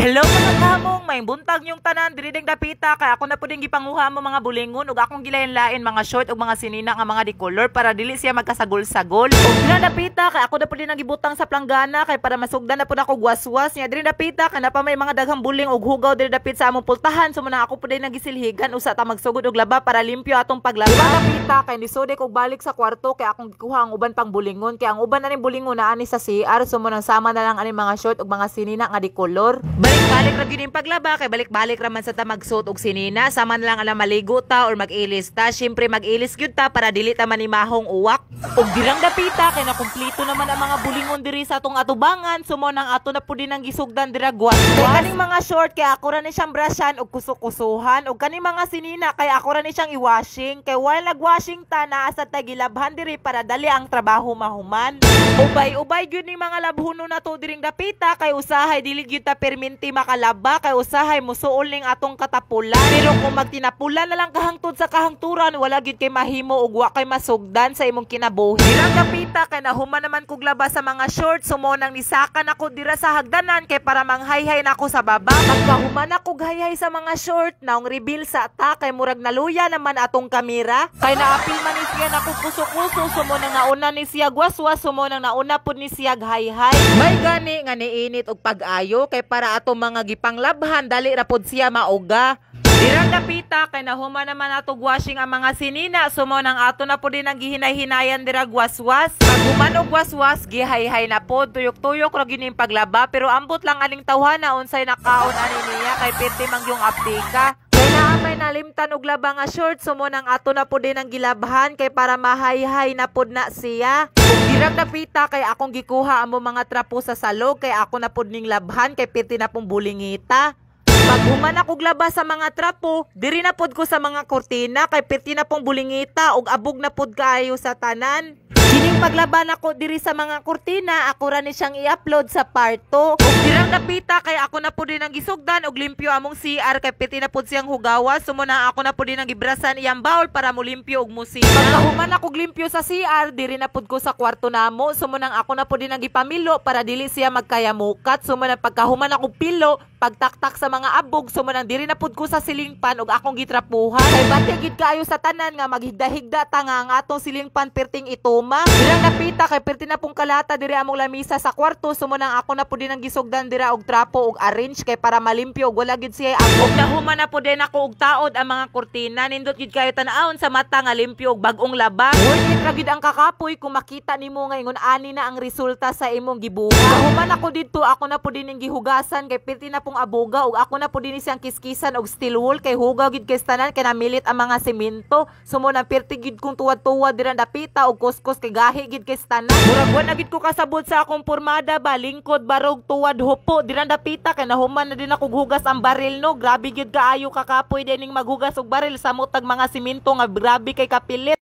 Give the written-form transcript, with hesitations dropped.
Hello mga kamong, may buntag yung tanan diri ding dapita kay ako na puding gipanguha mo mga bulingon ug akong gilain-lain mga short ug mga sinina nga mga dikolor para dili siya magkasagol-sagol. Ug diri dapita kay ako na puding nagibutang sa planggana kay para masugdan na pud ako waswas nya diri dapita kay na pa may mga daghang buling ug hugaw diri dapit sa among pultahan so muna ako puding nagisilhigan usa ta magsugod og laba para limpyo atong paglaba. Diri dapita kay nisode kog balik sa kwarto kay akong gikuha ang uban pang bulingon kay ang uban na ning bulingon na ani sa CR so munang sama na lang ani mga short ug mga sinina nga dikolor. Balik-balik ra gyud yung paglaba kay balik-balik ra man sa ta magsuot og sinina sama na lang ala maligo ta or mag-ilis ta. Syempre mag-ilis gyud ta para dili ta manimahong uwak. Ug dirang dapita kay nakumpleto naman ang mga bulingon diri sa atong atubangan sumo nang ato na pud nang gisugdan dira gwas. Kaning mga short kay ako ra ni siyang brushan og kusok-kusuhan ug kaning mga sinina kay ako ra ni siyang i-washing kay while nag-washing ta naa sa tagilabhan diri para dali ang trabaho mahuman. Ubay-ubay gyud ni mga labhono na to diring dapita kay usahay dili gyud ta perminti makalaba kay usahay musuol ning atong katapulan. Pero kung magtinapulan na lang kahangtod sa kahangturan wala gyud kay mahimo ug wa kay masugdan sa imong kinabuhi. Dirang dapita kay nahuman naman kog laba sa mga short sumo nang nisakan ako dira sa hagdanan kay para manghayhay nako sa baba. Pagkahuman ako hayhay sa mga short naong reveal sa ta kay murag naluya naman atong kamera kay naapil man ni siya nako puso-puso sumo nang nauna ni siya gwaswas sumo nang nauna pud ni siya hayhay. May gani nga niinit og pag-ayo kay para atong mga gipanglabhan dali ra pud siya mauga. Dirang dapita kay nahuman naman ato washing ang mga sinina sumo nang ato na pud din ang gihinay-hinayan dira gwaswas. Pag human og waswas gihayhay na pod tuyok-tuyok ra gyud ning paglaba pero ambot lang aning tawhana unsay nakaon ani niya kay perti mang yung aptika. Kay naamay nalimtan og laba nga short sumo nang ato na pud din ang gilabhan kay para mahayhay na pud na siya. Dirang dapita kay akong gikuha amo mga trapo sa salog kay ako na pud ning labhan kay perti na pong bulingita. Pag human ako glaba sa mga trapo, diri na pod ko sa mga kortina kay perti na pong bulingita ug abog na pod kaayo sa tanan. Kining paglaban ako diri sa mga kortina, ako ra ni siyang i-upload sa part 2. Ug dirang dapita kay ako na pud din ang gisugdan og limpyo among CR kay perti na pod siyang hugawas sumo na ako na pud din ang gibrasan iyang bawl para mo limpyo og musina. Pagkahuman ako limpyo sa CR, diri na pud ko sa kwarto namo sumo nang ako na pud din ang gipamilo para dili siya magkayamukat sumo nang pagkahuman ako pilo pagtaktak sa mga abog sumo nang diri na pud ko sa silingpan ug akong gitrapuhan kay bati gid kaayo sa tanan nga maghigda-higda ta nga ang atong silingpan perting ituma. Dirang dapita kay perti na pong kalata diri among lamisa sa kwarto sumo nang ako na pud din ang gisugdan dira og trapo og arrange kay para malimpyo og wala gid siya abog. Nahuman na pud din ako og taod ang mga kurtina nindot gid kayo tan-awon sa mata nga limpyo og bag-ong laba. Worth it ra gid ang kakapoy kung makita nimo nga ingon ani na ang resulta sa imong gibuhat. Nahuman ako didto ako na pud din gihugasan kay perti na pong aboga ug ako na pud din siyang kiskisan og steel wool kay hugaw gid kay tanan kay namilit ang mga semento sumo nang perti gid kong tuwad-tuwad dira dapita og kuskus kay gahi gid kay tanan. Murag wa na gid ko kasabot sa akong pormada ba lingkod barog tuwad hupo dira dapita kay nahuman na din ako hugas ang baril no. Grabe gid kaayo kakapoy dining maghugas og baril samot tag mga semento nga grabe kay kapilit.